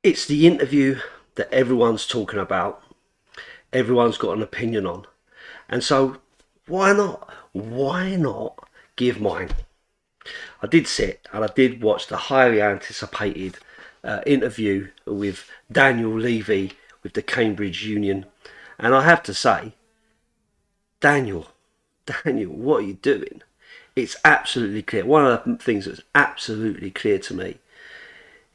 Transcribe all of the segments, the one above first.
It's the interview that everyone's talking about, everyone's got an opinion on. And so why not? Why not give mine? I did sit and I did watch the highly anticipated interview with Daniel Levy with the Cambridge Union. And I have to say, Daniel, Daniel, what are you doing? It's absolutely clear. One of the things that's absolutely clear to me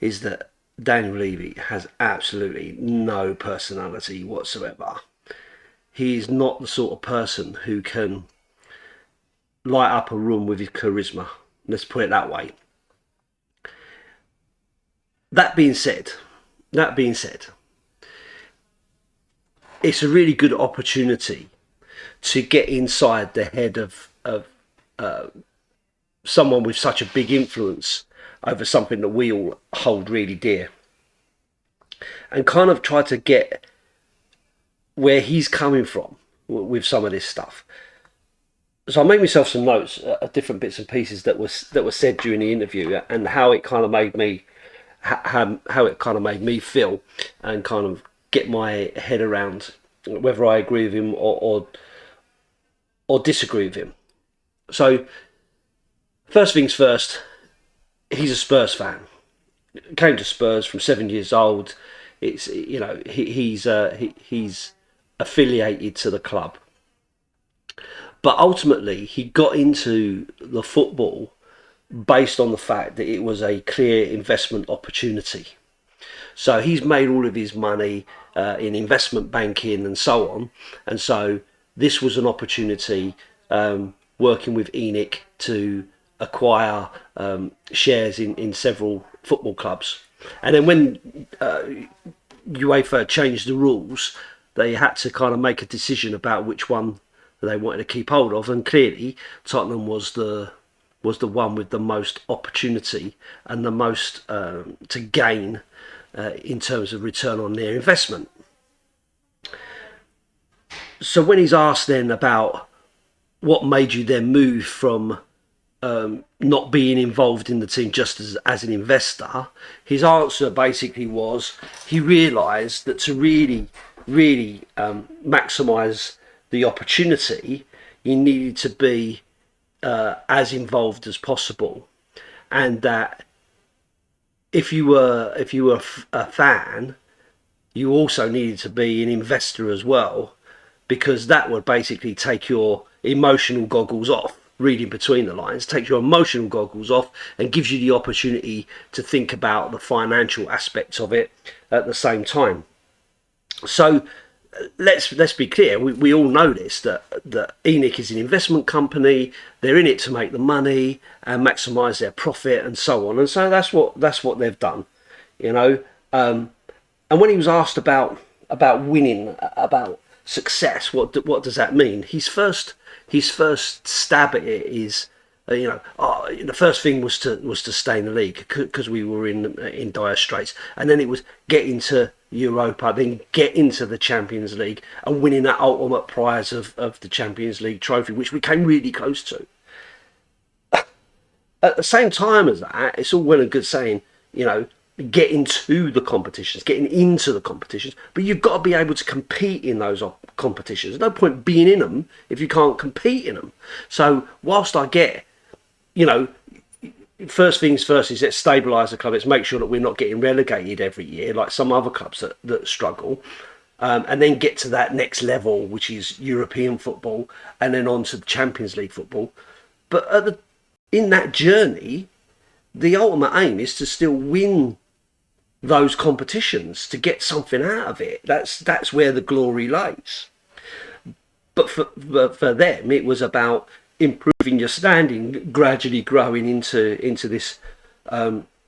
is that Daniel Levy has absolutely no personality whatsoever. He is not the sort of person who can light up a room with his charisma. Let's put it that way. That being said, that being said, it's a really good opportunity to get inside the head of someone with such a big influence over something that we all hold really dear, and kind of try to get where he's coming from with some of this stuff. So I made myself some notes of different bits and pieces that were said during the interview, and how it kind of made me how it kind of made me feel, and kind of get my head around whether I agree with him or disagree with him. So first things first, he's a Spurs fan. Came to Spurs from 7 years old. It's, you know, he's affiliated to the club, but ultimately he got into the football based on the fact that it was a clear investment opportunity. So he's made all of his money in investment banking and so on, and so this was an opportunity, working with ENIC to acquire shares in several football clubs. And then when UEFA changed the rules, they had to kind of make a decision about which one they wanted to keep hold of, and clearly Tottenham was the one with the most opportunity and the most to gain in terms of return on their investment. So when he's asked then about what made you then move from not being involved in the team just as an investor, his answer basically was he realised that to really maximise the opportunity, you needed to be as involved as possible, and that if you were a fan, you also needed to be an investor as well, because that would basically take your emotional goggles off. Reading between the lines takes your emotional goggles off and gives you the opportunity to think about the financial aspects of it at the same time. So let's be clear. We all know this, that ENIC is an investment company. They're in it to make the money and maximise their profit and so on. And so that's what they've done, you know. And when he was asked about winning, about success, what does that mean? His first stab at it is, the first thing was to stay in the league because we were in dire straits, and then it was get into Europa, then get into the Champions League and winning that ultimate prize of the Champions League trophy, which we came really close to. At the same time as that, it's all well and good saying, getting into the competitions, getting into the competitions, but you've got to be able to compete in those competitions. There's no point being in them if you can't compete in them. So whilst I get, first things first is let's stabilise the club, let's make sure that we're not getting relegated every year like some other clubs that struggle, and then get to that next level, which is European football, and then on to the Champions League football. But in that journey, the ultimate aim is to still win those competitions, to get something out of it. That's where the glory lays. But for them, it was about improving your standing, gradually growing into this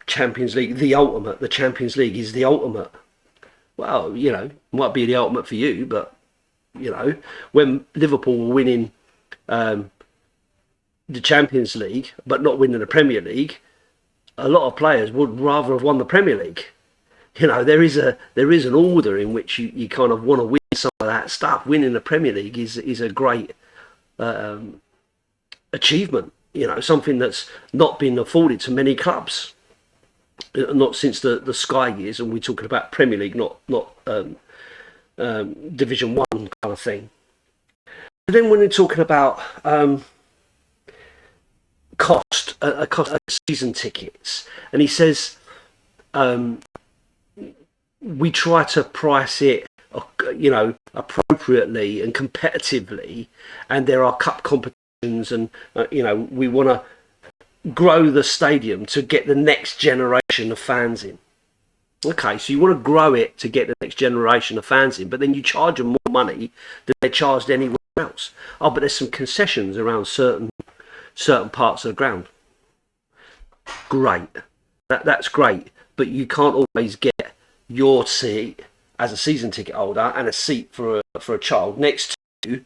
Champions League, the ultimate. The Champions League is the ultimate. Well, might be the ultimate for you, but when Liverpool were winning the Champions League but not winning the Premier League, a lot of players would rather have won the Premier League. There is an order in which you kind of want to win some of that stuff. Winning the Premier League is a great achievement. Something that's not been afforded to many clubs. not since the Sky years, and we're talking about Premier League, not Division One kind of thing. But then when we're talking about cost of season tickets, and he says we try to price it, appropriately and competitively, and there are cup competitions, and we want to grow the stadium to get the next generation of fans in. Okay, so you want to grow it to get the next generation of fans in, but then you charge them more money than they're charged anywhere else. Oh, but there's some concessions around certain parts of the ground. Great, that's great, but you can't always get your seat as a season ticket holder and a seat for a child next to you.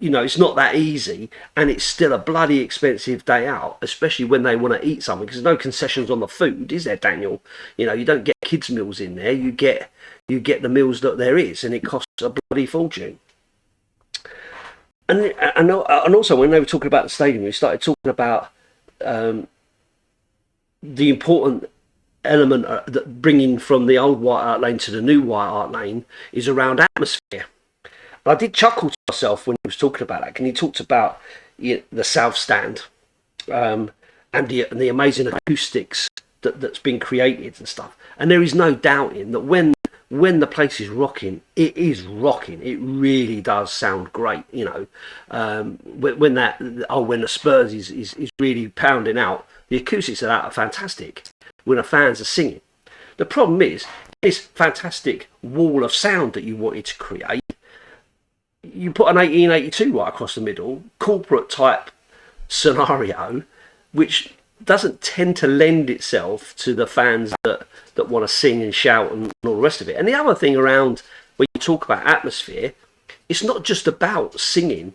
It's not that easy, and it's still a bloody expensive day out, especially when they want to eat something, because there's no concessions on the food, is there, Daniel? You don't get kids' meals in there. You get the meals that there is, and it costs a bloody fortune. And also, when they were talking about the stadium, we started talking about the important element that bringing from the old White Hart Lane to the new White Hart Lane is around atmosphere. I did chuckle to myself when he was talking about that, and he talked about the South Stand and the amazing acoustics that's been created and stuff. And there is no doubting that when the place is rocking, it is rocking. It really does sound great. When the Spurs is really pounding out, the acoustics of that are fantastic when the fans are singing. The problem is this fantastic wall of sound that you wanted to create. You put an 1882 right across the middle, corporate type scenario, which doesn't tend to lend itself to the fans that want to sing and shout and all the rest of it. And the other thing around when you talk about atmosphere, it's not just about singing.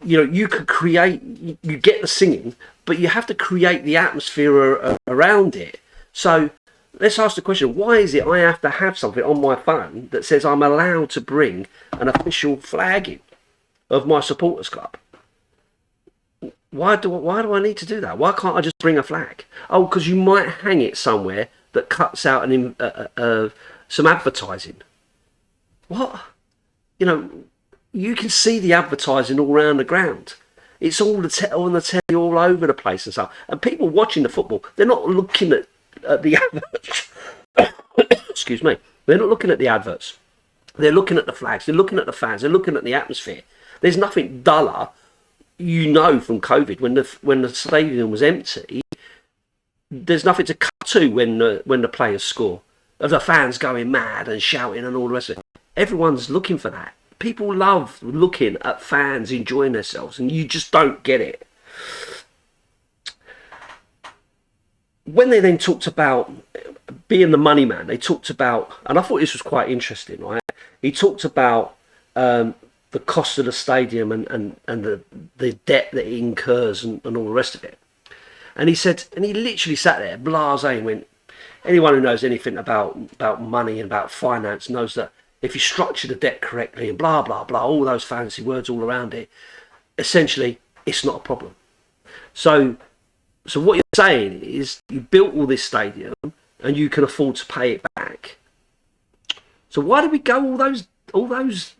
You could create, you get the singing, but you have to create the atmosphere around it. So let's ask the question, why is it I have to have something on my phone that says I'm allowed to bring an official flag in of my supporters club? Why do I need to do that? Why can't I just bring a flag? Oh, because you might hang it somewhere that cuts out some advertising. What? You can see the advertising all around the ground. It's all on the telly all over the place and stuff. And people watching the football, they're not looking at the adverts. Excuse me. They're not looking at the adverts. They're looking at the flags. They're looking at the fans. They're looking at the atmosphere. There's nothing duller, from COVID when the stadium was empty. There's nothing to cut to when the players score, of the fans going mad and shouting and all the rest of it. Everyone's looking for that. People love looking at fans enjoying themselves, and you just don't get it. When they then talked about being the money man, they talked about, and I thought this was quite interesting, right? He talked about the cost of the stadium and the debt that it incurs and all the rest of it. And he said, and he literally sat there, blasé, and went, anyone who knows anything about money and about finance knows that if you structure the debt correctly and blah, blah, blah, all those fancy words all around it, essentially, it's not a problem. So what you're saying is you built all this stadium and you can afford to pay it back. So why did we go all those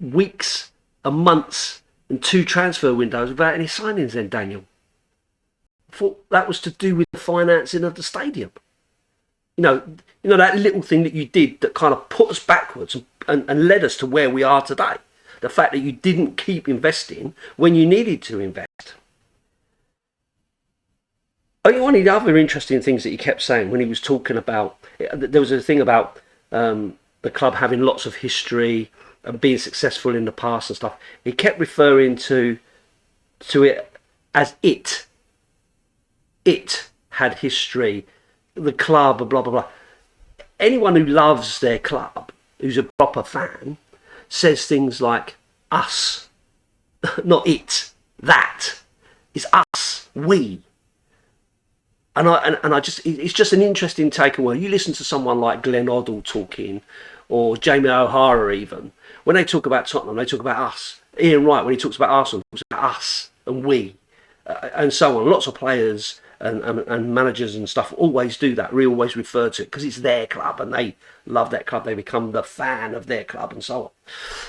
weeks and months and 2 transfer windows without any signings then, Daniel? I thought that was to do with the financing of the stadium. That little thing that you did that kind of put us backwards and led us to where we are today. The fact that you didn't keep investing when you needed to invest. One of the other interesting things that he kept saying when he was talking about, there was a thing about the club having lots of history and being successful in the past and stuff. He kept referring to it as it had history, the club, blah, blah, blah. Anyone who loves their club, who's a proper fan, says things like us, not it, that. It's us, we. And I just, it's just an interesting takeaway. You listen to someone like Glenn Hoddle talking, or Jamie O'Hara even. When they talk about Tottenham, they talk about us. Ian Wright, when he talks about Arsenal, talks about us and we, and so on. Lots of players and managers and stuff always do that. We always refer to it because it's their club and they love that club. They become the fan of their club and so on.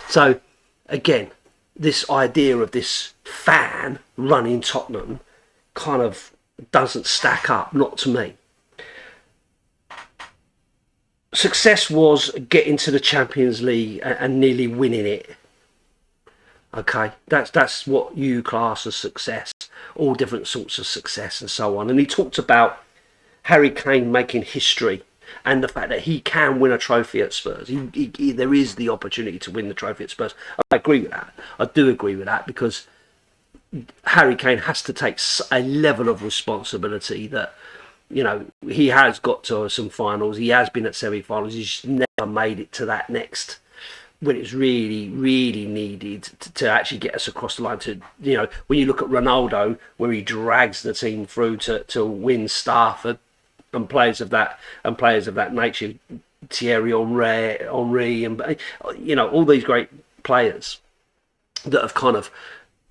So again, this idea of this fan running Tottenham kind of doesn't stack up, not to me. Success was getting to the Champions League and nearly winning it. Okay, that's what you class as success. All different sorts of success and so on. And he talked about Harry Kane making history and the fact that he can win a trophy at Spurs. There is the opportunity to win the trophy at Spurs. I agree with that. I do agree with that because Harry Kane has to take a level of responsibility that, you know, he has got to some finals. He has been at semi-finals. He's never made it to that next when it's really, really needed to actually get us across the line. To, you know, when you look at Ronaldo, where he drags the team through to win stuff, and players of that nature, Thierry Henry, and you know, all these great players that have kind of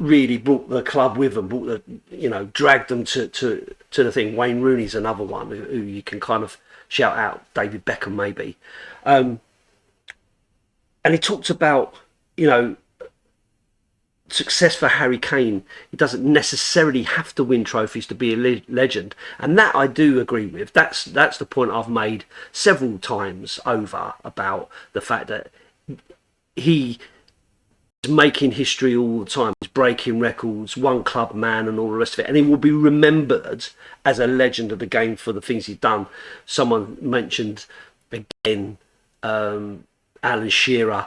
really brought the club with them, dragged them to the thing. Wayne Rooney's another one who you can kind of shout out. David Beckham maybe, and he talked about, you know, success for Harry Kane. He doesn't necessarily have to win trophies to be a legend, and that I do agree with. That's the point I've made several times over about the fact that he is making history all the time. He's breaking records, one club man, and all the rest of it, and he will be remembered as a legend of the game for the things he's done. Someone mentioned again, Alan Shearer.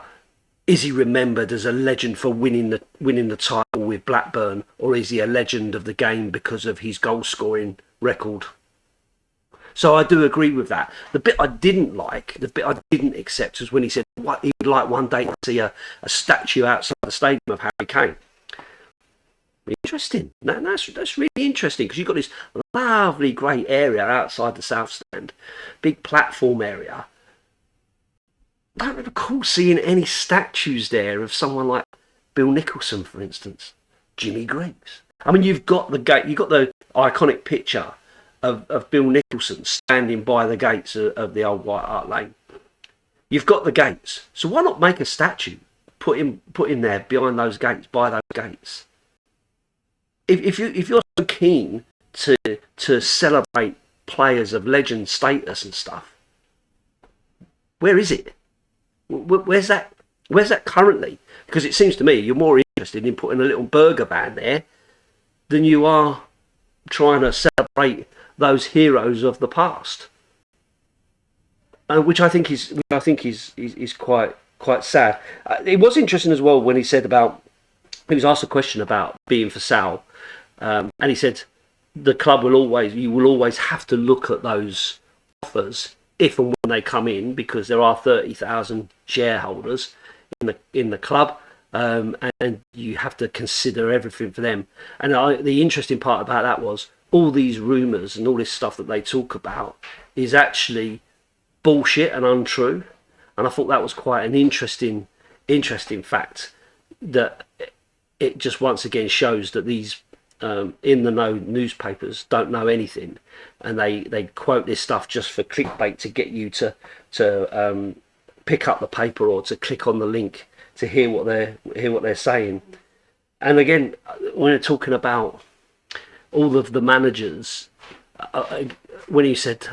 Is he remembered as a legend for winning the title with Blackburn, or is he a legend of the game because of his goal scoring record? So I do agree with that. The bit I didn't like, the bit I didn't accept, was when he said what he would like one day to see a statue outside the stadium of Harry Kane. Interesting. That's really interesting, because you've got this lovely great area outside the South Stand, big platform area. I don't recall seeing any statues there of someone like Bill Nicholson, for instance, Jimmy Greaves. I mean, you've got the gate, you've got the iconic picture of Bill Nicholson standing by the gates of the old White Hart Lane. You've got the gates, so why not make a statue, put him there behind those gates, by those gates? If you're so keen to celebrate players of legend status and stuff, where is it? Where's that currently? Because it seems to me you're more interested in putting a little burger van there than you are trying to celebrate those heroes of the past, which I think is quite sad. It was interesting as well when he said about, he was asked a question about being for sale, and he said the club you will always have to look at those offers if and when they come in, because there are 30,000 shareholders in the club, and you have to consider everything for them. And the interesting part about that was all these rumours and all this stuff that they talk about is actually bullshit and untrue. And I thought that was quite an interesting fact, that it just once again shows that these in the know newspapers don't know anything, and they quote this stuff just for clickbait to get you to pick up the paper or to click on the link to hear what they're saying. And again, when they're talking about all of the managers, when he said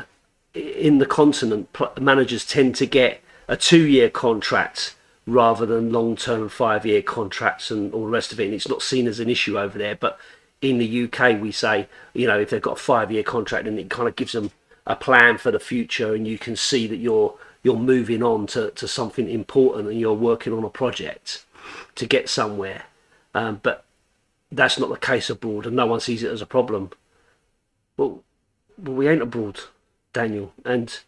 in the continent, managers tend to get a 2-year contract rather than long-term 5-year contracts and all the rest of it, and it's not seen as an issue over there. But in the UK, we say, you know, if they've got a 5-year contract, and it kind of gives them a plan for the future, and you can see that you're moving on to something important, and you're working on a project to get somewhere. But that's not the case abroad, and no one sees it as a problem. Well, we ain't abroad, Daniel. And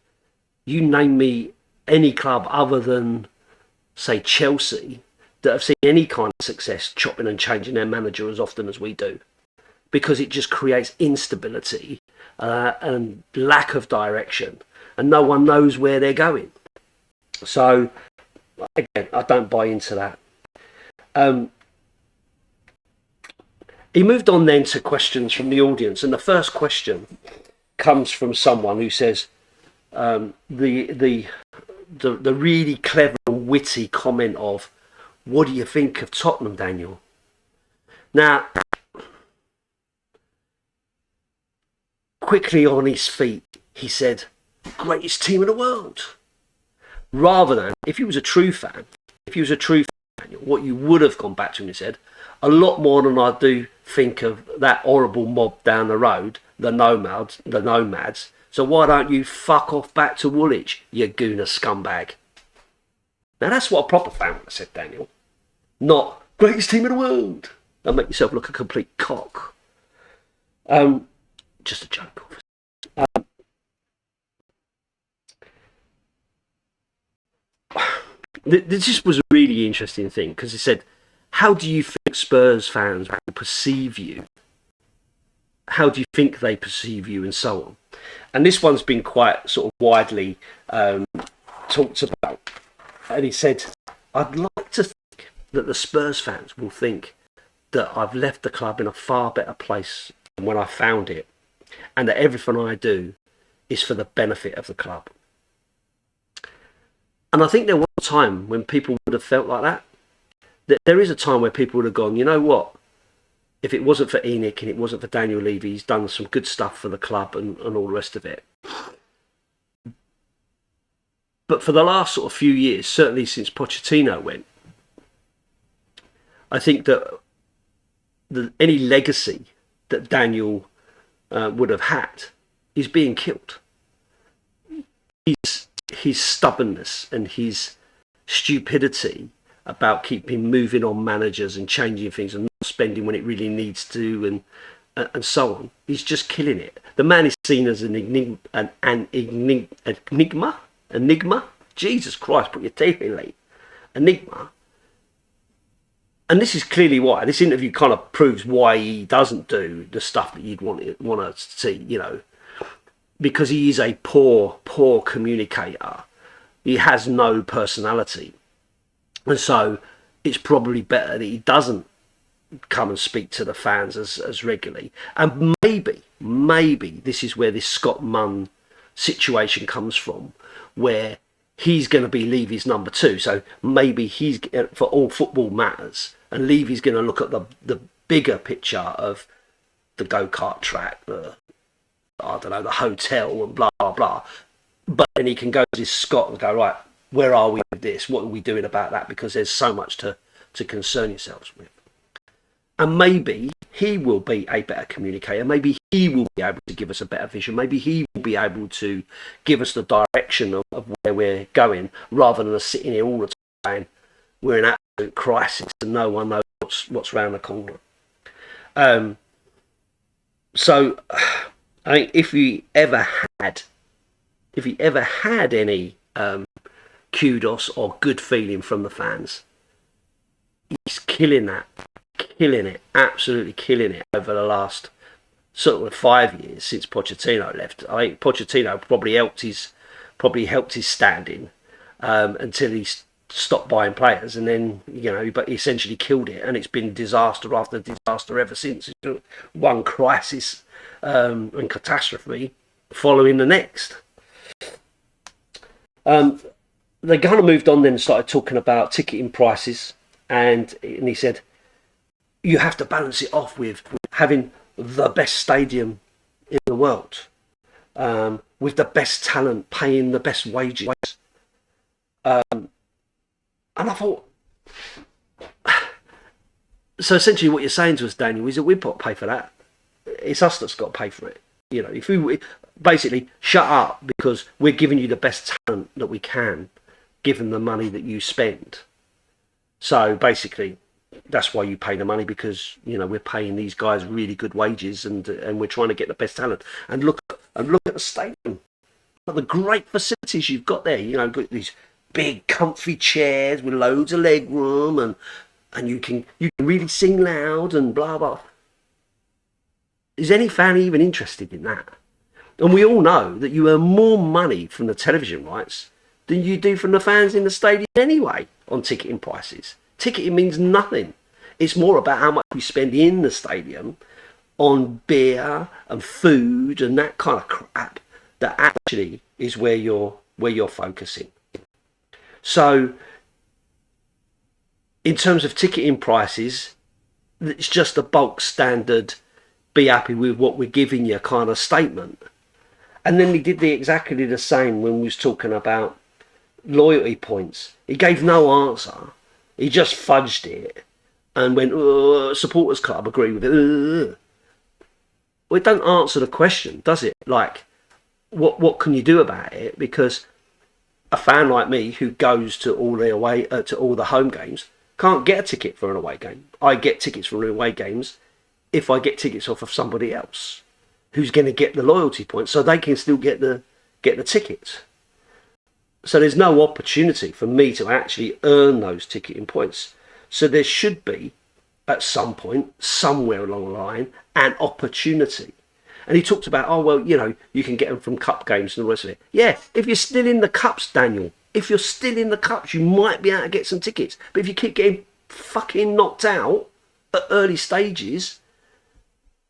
you name me any club other than, say, Chelsea, that have seen any kind of success chopping and changing their manager as often as we do, because it just creates instability and lack of direction, and no one knows where they're going. So again, I don't buy into that. He moved on then to questions from the audience, and the first question comes from someone who says the really clever and witty comment of, "What do you think of Tottenham, Daniel?" Now, quickly on his feet, he said, "Greatest team in the world." Rather than, if he was a true fan, what you would have gone back to and said, a lot more than I do think of that horrible mob down the road, the nomads. So why don't you fuck off back to Woolwich, you gooner scumbag? Now that's what a proper fan would have said, Daniel. Not greatest team in the world. Don't make yourself look a complete cock. Just a joke, obviously. This was a really interesting thing because he said, how do you think Spurs fans will perceive you? How do you think they perceive you, and so on? And this one's been quite sort of widely talked about. And he said, I'd like to think that the Spurs fans will think that I've left the club in a far better place than when I found it, and that everything I do is for the benefit of the club. And I think there was a time when people would have felt like that. There is a time where people would have gone, you know what? If it wasn't for Enoch and it wasn't for Daniel Levy, he's done some good stuff for the club and all the rest of it. But for the last sort of few years, certainly since Pochettino went, I think that any legacy that Daniel would have had is being killed. His stubbornness and his stupidity about keeping moving on managers and changing things and not spending when it really needs to and so on, he's just killing it. The man is seen as an enigma. Jesus Christ, put your teeth in, Lee. Enigma. And this is clearly why. This interview kind of proves why he doesn't do the stuff that you'd want to see, you know. Because he is a poor communicator. He has no personality. And so it's probably better that he doesn't come and speak to the fans as regularly. And maybe this is where this Scott Munn situation comes from, where he's going to be Levy's number 2. So maybe he's, for all football matters, and Levy's going to look at the bigger picture of the go-kart track, I don't know, the hotel and blah, blah, blah. But then he can go to Scott and go, right, where are we with this? What are we doing about that? Because there's so much to concern yourselves with. And maybe he will be a better communicator. Maybe he will be able to give us a better vision. Maybe he will be able to give us the direction of where we're going, rather than us sitting here all the time. We're in absolute crisis and no one knows what's around the corner. So I think if he ever had any kudos or good feeling from the fans, he's killing it, absolutely killing it over the last sort of 5 years since Pochettino left. I think Pochettino probably helped his standing until he stopped buying players, and then, you know, but he essentially killed it, and it's been disaster after disaster ever since. One crisis and catastrophe following the next. They kind of moved on then and started talking about ticketing prices, and he said, you have to balance it off with having the best stadium in the world, with the best talent, paying the best wages. And I thought, so essentially what you're saying to us, Daniel, is that we've got to pay for that. It's us that's got to pay for it. You know, if we basically shut up, because we're giving you the best talent that we can, given the money that you spend. So basically, that's why you pay the money, because, you know, we're paying these guys really good wages, and we're trying to get the best talent. And look at the stadium, look at the great facilities you've got there. You know, got these big comfy chairs with loads of leg room, and you can really sing loud and blah blah. Is any fan even interested in that? And we all know that you earn more money from the television rights than you do from the fans in the stadium anyway on ticketing prices. Ticketing means nothing. It's more about how much we spend in the stadium on beer and food and that kind of crap that actually is where you're focusing. So in terms of ticketing prices, it's just a bulk standard, be happy with what we're giving you kind of statement. And then he did exactly the same when we was talking about loyalty points. He gave no answer. He just fudged it and went, supporters club, agree with it. Well, it don't answer the question, does it? Like, what can you do about it? Because a fan like me who goes to all the home games can't get a ticket for an away game. I get tickets for away games if I get tickets off of somebody else who's going to get the loyalty points, so they can still get the tickets. So there's no opportunity for me to actually earn those ticketing points. So there should be, at some point, somewhere along the line, an opportunity. And he talked about, oh, well, you know, you can get them from cup games and the rest of it. Yeah, if you're still in the cups, Daniel, if you're still in the cups, you might be able to get some tickets. But if you keep getting fucking knocked out at early stages,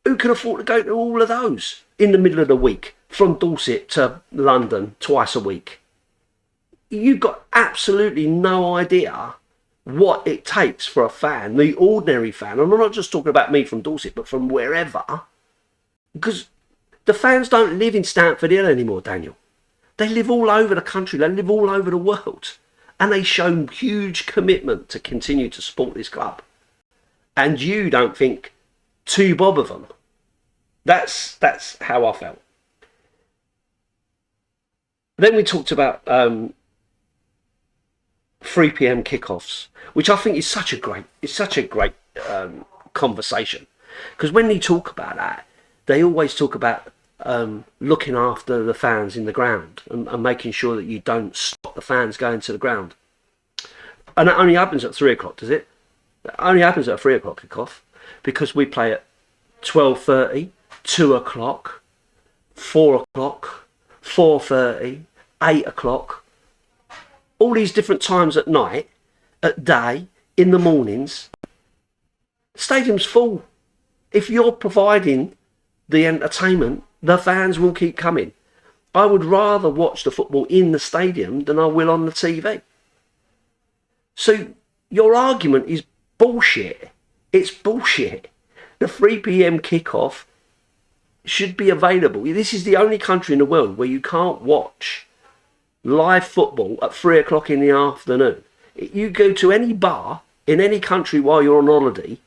who can afford to go to all of those in the middle of the week, from Dorset to London twice a week? You've got absolutely no idea what it takes for a fan, the ordinary fan, and I'm not just talking about me from Dorset, but from wherever, because the fans don't live in Stamford Hill anymore, Daniel. They live all over the country, they live all over the world, and they show huge commitment to continue to support this club. And you don't think two bob of them. That's how I felt. Then we talked about 3 p.m. kickoffs, which I think is such a great conversation, because when they talk about that, they always talk about looking after the fans in the ground and making sure that you don't stop the fans going to the ground. And that only happens at 3 o'clock, does it? That only happens at a 3 o'clock kickoff, because we play at 12:30, 2 o'clock, 4 o'clock, 4:30, 8 o'clock. All these different times at night, at day, in the mornings. Stadium's full. If you're providing the entertainment, the fans will keep coming. I would rather watch the football in the stadium than I will on the TV. So your argument is bullshit. It's bullshit. The 3 p.m. kickoff should be available. This is the only country in the world where you can't watch live football at 3 o'clock in the afternoon. You go to any bar in any country while you're on holiday,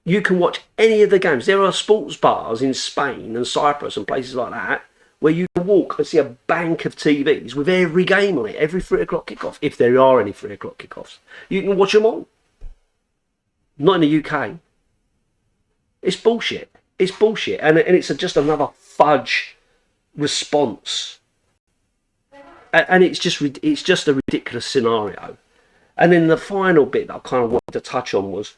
you can watch any of the games. There are sports bars in Spain and Cyprus and places like that where you can walk and see a bank of TVs with every game on it, every 3 o'clock kickoff, if there are any 3 o'clock kickoffs. You can watch them all. Not in the UK. It's bullshit. It's bullshit. And it's just another fudge response. And it's just a ridiculous scenario. And then the final bit that I kind of wanted to touch on was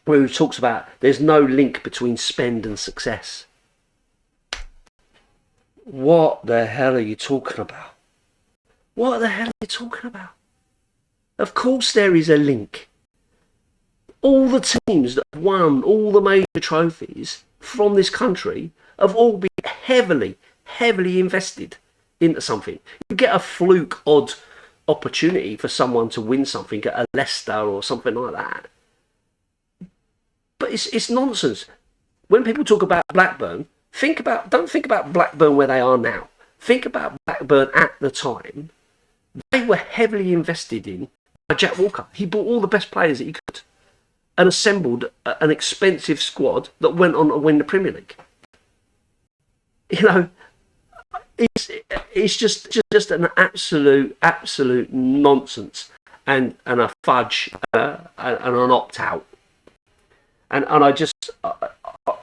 where he talks about there's no link between spend and success. What the hell are you talking about? What the hell are you talking about? Of course there is a link. All the teams that have won all the major trophies from this country have all been heavily invested into something. You get a fluke odd opportunity for someone to win something at a Leicester or something like that. But it's nonsense. When people talk about Blackburn, don't think about Blackburn where they are now. Think about Blackburn at the time. They were heavily invested in by Jack Walker. He bought all the best players that he could and assembled an expensive squad that went on to win the Premier League. You know, it's just an absolute nonsense and a fudge and an opt-out. And I just,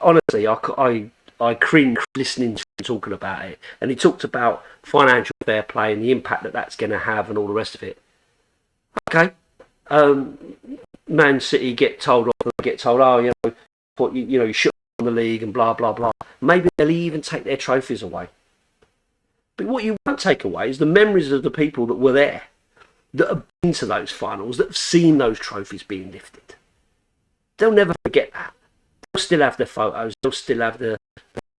honestly, I cringe listening to him talking about it. And he talked about financial fair play and the impact that that's going to have and all the rest of it. Okay. Man City get told, oh, you should win the league and blah, blah, blah. Maybe they'll even take their trophies away. But what you won't take away is the memories of the people that were there, that have been to those finals, that have seen those trophies being lifted. they'll never forget that. They'll still have the photos. They'll still have the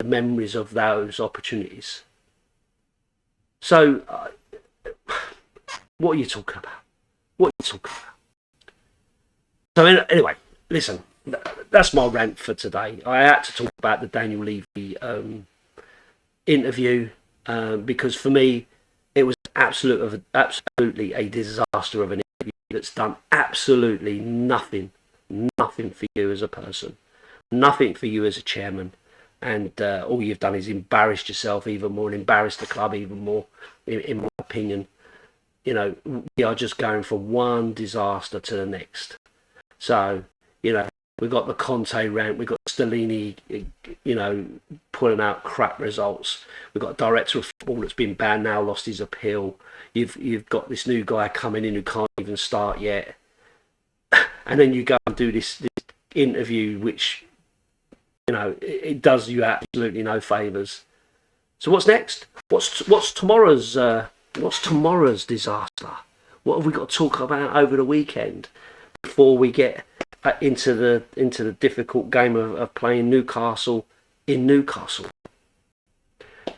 memories of those opportunities. So, what are you talking about? What are you talking about? So anyway, listen, that's my rant for today. I had to talk about the Daniel Levy interview because for me, it was absolutely a disaster of an interview that's done absolutely nothing for you as a person, nothing for you as a chairman, and all you've done is embarrassed yourself even more and embarrassed the club even more, in my opinion. You know, we are just going from one disaster to the next. So, you know, we've got the Conte rant, we've got Stellini, you know, pulling out crap results. We've got a director of football that's been banned now, lost his appeal. You've got this new guy coming in who can't even start yet. And then you go and do this interview, which, you know, it does you absolutely no favours. So what's next? What's tomorrow's disaster? What have we got to talk about over the weekend before we get into the difficult game of playing Newcastle in Newcastle?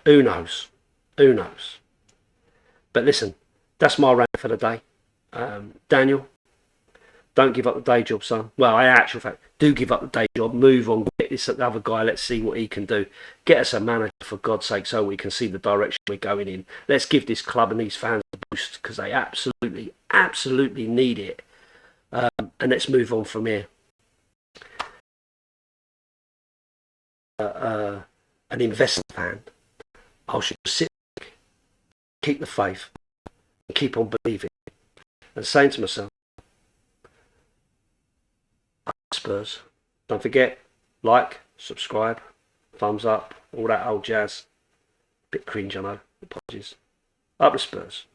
Who knows? Who knows? But listen, that's my rant for the day. Daniel, don't give up the day job, son. Well, in actual fact, do give up the day job. Move on. Get this other guy. Let's see what he can do. Get us a manager, for God's sake, so we can see the direction we're going in. Let's give this club and these fans a boost because they absolutely need it. And let's move on from here. An investor fan, I should sit back, keep the faith, and keep on believing, and saying to myself, Spurs. Don't forget, like, subscribe, thumbs up, all that old jazz. Bit cringe, I know. Apologies. Up the Spurs.